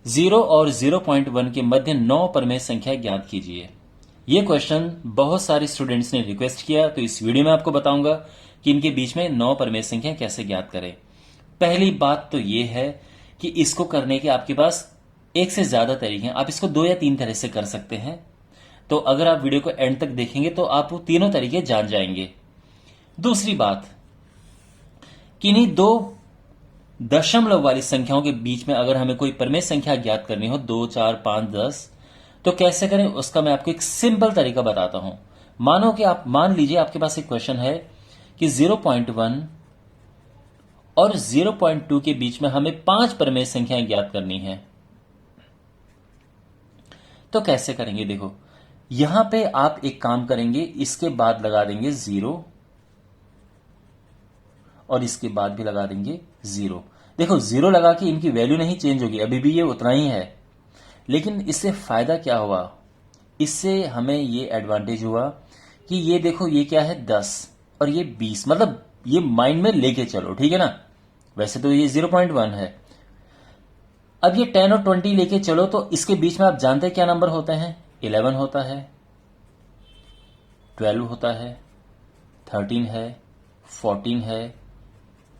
0 और 0.1 के मध्य 9 परमेय संख्या ज्ञात कीजिए। ये क्वेश्चन बहुत सारे स्टूडेंट्स ने रिक्वेस्ट किया, तो इस वीडियो में आपको बताऊंगा कि इनके बीच में 9 परमेय संख्या कैसे ज्ञात करें। पहली बात तो ये है कि इसको करने के आपके पास एक से ज्यादा तरीके हैं। आप इसको 2 या 3 तरह से कर सकते हैं। तो अगर आप वीडियो को एंड तक देखेंगे तो आप वो तीनों तरीके जान जाएंगे। दूसरी बात, किन्हीं दो दशमलव वाली संख्याओं के बीच में अगर हमें कोई परमेय संख्या ज्ञात करनी हो, 2, 4, 5, 10, तो कैसे करें उसका मैं आपको एक सिंपल तरीका बताता हूं। मान लीजिए आपके पास एक क्वेश्चन है कि 0.1 और 0.2 के बीच में हमें 5 परमेय संख्याएं ज्ञात करनी है। तो कैसे करेंगे? देखो, यहां पे आप एक काम करेंगे, इसके बाद लगा देंगे 0 और इसके बाद भी लगा देंगे 0। देखो, 0 लगा के इनकी वैल्यू नहीं चेंज होगी, अभी भी ये उतना ही है। लेकिन इससे फायदा क्या हुआ? इससे हमें ये एडवांटेज हुआ कि ये देखो, ये क्या है 10 और ये 20, मतलब ये माइंड में लेके चलो, ठीक है ना। वैसे तो ये 0.1 है। अब ये 10 और 20 लेके चलो तो इसके बीच में आप जानते हैं क्या नंबर होते हैं? 11 होता है, 12 होता है, 13 है, 14 है।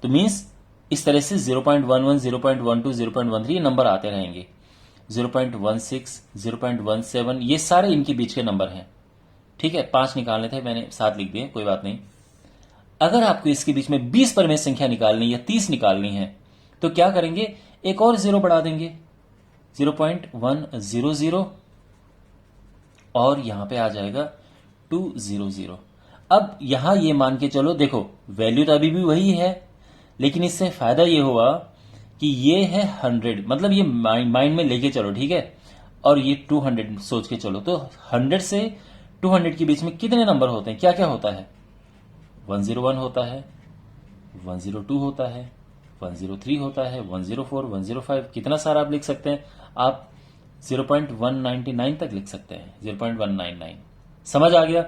तो मीन्स इस तरह से 0.11, 0.12, 0.13 ये नंबर आते रहेंगे। 0.16, 0.17 ये सारे इनके बीच के नंबर हैं। ठीक है, 5 निकालने थे, मैंने 7 लिख दिए, कोई बात नहीं। अगर आपको इसके बीच में 20 परमेय संख्या निकालनी या 30 निकालनी है तो क्या करेंगे? एक और 0 बढ़ा देंगे, 0.100 और यहां पे आ जाएगा 200। अब यहां ये मान के चलो, देखो वैल्यू तो अभी भी वही है, लेकिन इससे फायदा ये हुआ कि ये है 100, मतलब ये माइंड में लेके चलो, ठीक है। और ये 200 सोच के चलो, तो 100 से 200 के बीच में कितने नंबर होते हैं? क्या क्या होता है? 101 होता है, 102 होता है, 103 होता है, 104, 105, कितना सारा आप लिख सकते हैं। आप 0.199 तक लिख सकते हैं, 0.199। समझ आ गया?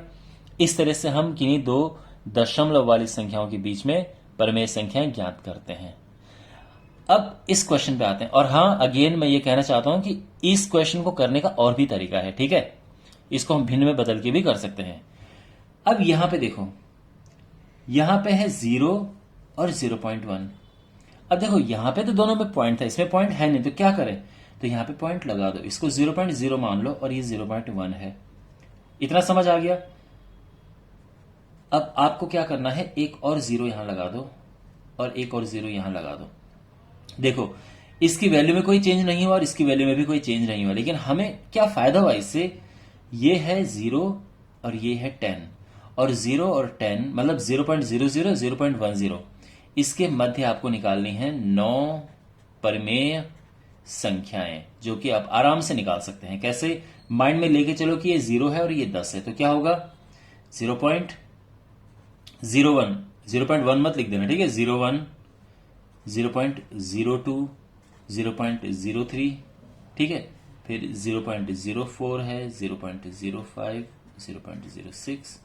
इस तरह से हम किन्हीं दो दशमलव वाली संख्याओं के बीच में परमेय संख्याएं ज्ञात करते हैं। अब इस क्वेश्चन पे आते हैं। और हां, अगेन मैं ये कहना चाहता हूं कि इस क्वेश्चन को करने का और भी तरीका है, ठीक है। इसको हम भिन्न में बदल के भी कर सकते हैं। अब यहां पे देखो, यहां पे है 0 और 0.1। अब देखो, यहां पे तो दोनों में पॉइंट था, इसमें पॉइंट है नहीं, तो क्या करें? तो यहां पे पॉइंट लगा दो, इसको 0.0 मान लो और ये 0.1 है। इतना समझ आ गया? अब आपको क्या करना है, एक और 0 यहां लगा दो और एक और 0 यहां लगा दो। देखो, इसकी वैल्यू में कोई चेंज नहीं हुआ और इसकी वैल्यू में भी कोई चेंज नहीं हुआ, लेकिन हमें क्या फायदा हुआ इससे? ये है 0 और ये है 10, और 0 और 10 मतलब 0.00, 0.10, इसके मध्य आपको निकालनी है 9 परमेय संख्याएं, जो कि आप आराम से निकाल सकते हैं। कैसे? माइंड में लेके चलो कि ये 0 है और ये 10 है, तो क्या होगा? 0.01, 0.1 मत लिख देना, ठीक है। 01, 0.02, 0.03, ठीक है। फिर 0.04 है, 0.05, 0.06,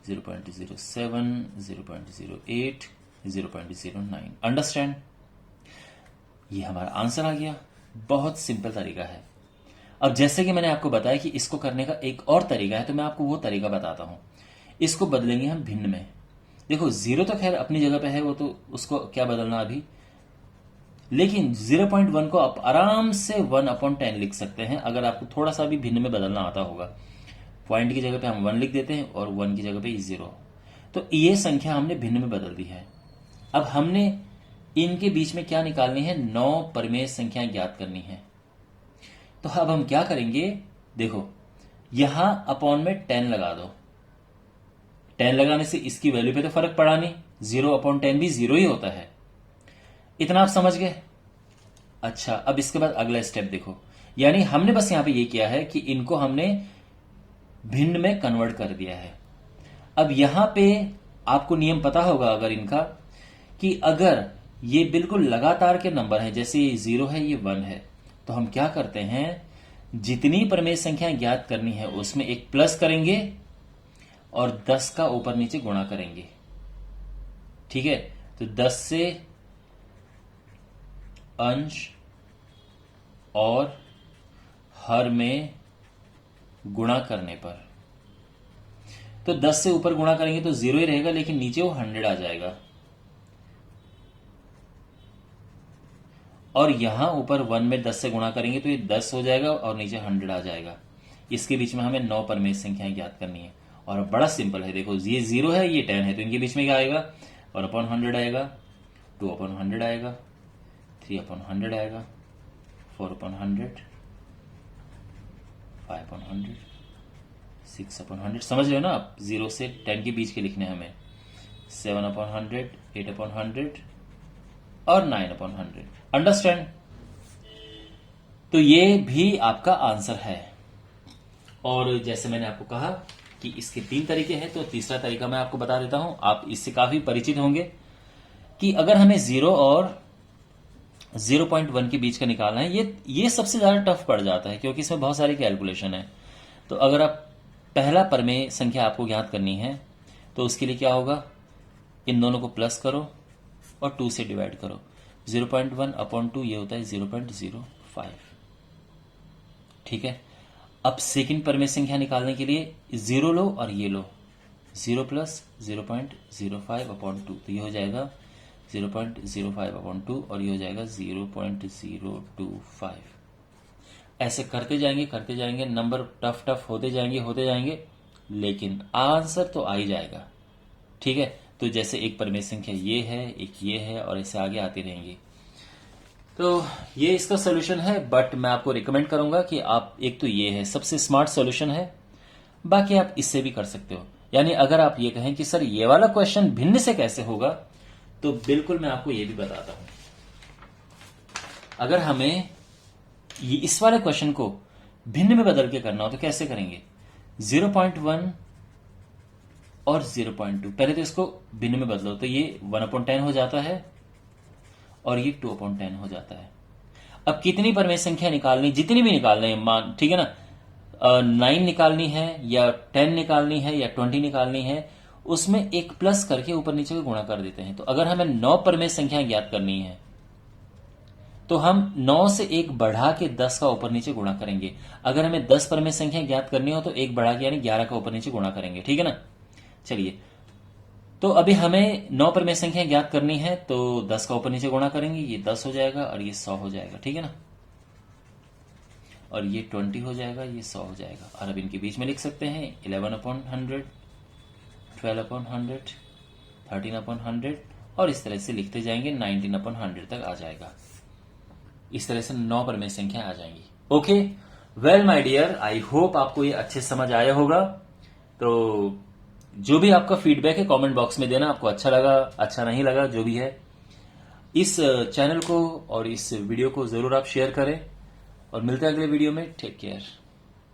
0.07, 0.08, 0.09। अंडरस्टैंड? ये हमारा आंसर आ गया। बहुत सिंपल तरीका है। अब जैसे कि मैंने आपको बताया कि इसको करने का एक और तरीका है, तो मैं आपको वो तरीका बताता हूं। इसको बदलेंगे हम भिन्न में। देखो, 0 तो खैर अपनी जगह पे है, वो तो उसको क्या बदलना अभी। लेकिन 0.1 को आप आराम से 1/10 लिख सकते हैं, अगर आपको थोड़ा सा भी भिन्न में बदलना आता होगा। पॉइंट की जगह पे हम 1 लिख देते हैं और 1 की जगह पे 0। तो ये संख्या हमने भिन्न में बदल दी है। अब हमने इनके बीच में क्या निकालनी है? 9 परमेय संख्या ज्ञात करनी है। तो अब हम क्या करेंगे? देखो, यहां अपॉन में 10 लगा दो। 10 लगाने से इसकी वैल्यू पे तो फर्क पड़ा नहीं, 0/10 भी 0 ही होता है। इतना आप समझ गए? अच्छा, अब इसके बाद अगला स्टेप देखो। यानी हमने बस यहां पे ये किया है कि इनको हमने भिन्न में कन्वर्ट कर दिया है। अब यहां पे आपको नियम पता होगा अगर इनका, कि अगर ये बिल्कुल लगातार के नंबर है, जैसे ये 0 है, ये 1 है, तो हम क्या करते हैं, जितनी परमेय संख्याएं ज्ञात करनी है उसमें एक प्लस करेंगे और 10 का ऊपर नीचे गुणा करेंगे। ठीक है, तो 10 से अंश और हर में गुणा करने पर, तो 10 से ऊपर गुणा करेंगे तो 0 ही रहेगा, लेकिन नीचे वो 100 आ जाएगा। और यहां ऊपर 1 में 10 से गुणा करेंगे तो ये 10 हो जाएगा और नीचे 100 आ जाएगा। इसके बीच में हमें 9 परमेय संख्याएं ज्ञात करनी है और बड़ा सिंपल है। देखो ये 0 है, ये 10 है, तो इनके बीच में क्या आएगा? 1/100 आएगा, 2/100 आएगा, 3/100 आएगा, 4/100, 5/100, 6/100। समझ रहे हो ना आप? 0 से 10 के बीच के लिखने हैं हमें। 7/100, 8/100 और 9/100। अंडरस्टैंड? तो ये भी आपका आंसर है। और जैसे मैंने आपको कहा कि इसके 3 तरीके हैं, तो तीसरा तरीका मैं आपको बता देता हूं। आप इससे काफी परिचित होंगे कि अगर हमें 0 और 0.1 के बीच का निकालना है, ये सबसे ज्यादा टफ पड़ जाता है क्योंकि इसमें बहुत सारी कैलकुलेशन है। तो अगर आप पहला परमेय संख्या आपको ज्ञात करनी है तो उसके लिए क्या होगा? इन दोनों को प्लस करो और 2 से डिवाइड करो। 0.1/2 ये होता है 0.05। ठीक है। अब सेकंड परमेय संख्या निकालने के लिए 0 लो और ये लो, 0 प्लस 0.05/2, तो ये हो जाएगा 0.05/2 और ये हो जाएगा 0.025। ऐसे करते जाएंगे, नंबर टफ होते जाएंगे, लेकिन आंसर तो आ ही जाएगा। ठीक है। तो जैसे एक परमेय संख्या ये है, एक ये है, और ऐसे आगे आती रहेंगी। तो ये इसका सोल्यूशन है, बट मैं आपको रिकमेंड करूंगा कि आप, एक तो ये है सबसे स्मार्ट सोल्यूशन है, बाकी आप इससे भी कर सकते हो। यानी अगर आप ये कहें कि सर ये वाला क्वेश्चन भिन्न से कैसे होगा, तो बिल्कुल मैं आपको ये भी बताता हूं। अगर हमें ये इस वाले क्वेश्चन को भिन्न में बदल के करना हो तो कैसे करेंगे? 0.1 और 0.2, पहले तो इसको भिन्न में बदलो, तो ये 1/10 हो जाता है और ये 2/10 हो जाता है। अब कितनी परमेय संख्या निकालनी, जितनी भी निकालनी है, मान, ठीक है ना, 9 निकालनी है या 10 निकालनी है या 20 निकालनी है, उसमें एक प्लस करके ऊपर नीचे को गुणा कर देते हैं। तो अगर हमें 9 परमेय संख्या ज्ञात करनी है तो हम 9 से एक बढ़ा के 10 का ऊपर नीचे गुणा करेंगे। अगर हमें 10 परमेय संख्या ज्ञात करनी हो तो एक बढ़ा के यानी 11 का ऊपर नीचे गुणा करेंगे। ठीक है ना? चलिए, तो अभी हमें 9 परमेय संख्या ज्ञात करनी है, तो 10 का ऊपर नीचे गुणा करेंगे, ये 10 हो जाएगा और ये 100 हो जाएगा। ठीक है ना? और ये 20 हो जाएगा, ये 100 हो जाएगा। और अब इनके बीच में लिख सकते हैं 11/100, 12/100, 13/100, और इस तरह से लिखते जाएंगे 19/100 तक आ जाएगा। इस तरह से 9 परमेय संख्या आ जाएंगी। Okay, well my dear, I hope आपको ये अच्छे समझ आया होगा। तो जो भी आपका फीडबैक है कमेंट बॉक्स में देना, आपको अच्छा लगा, अच्छा नहीं लगा, जो भी है। इस चैनल को और इस वीडियो को जरूर आप शेयर करें और मिलते हैं अगले वीडियो में। Take care.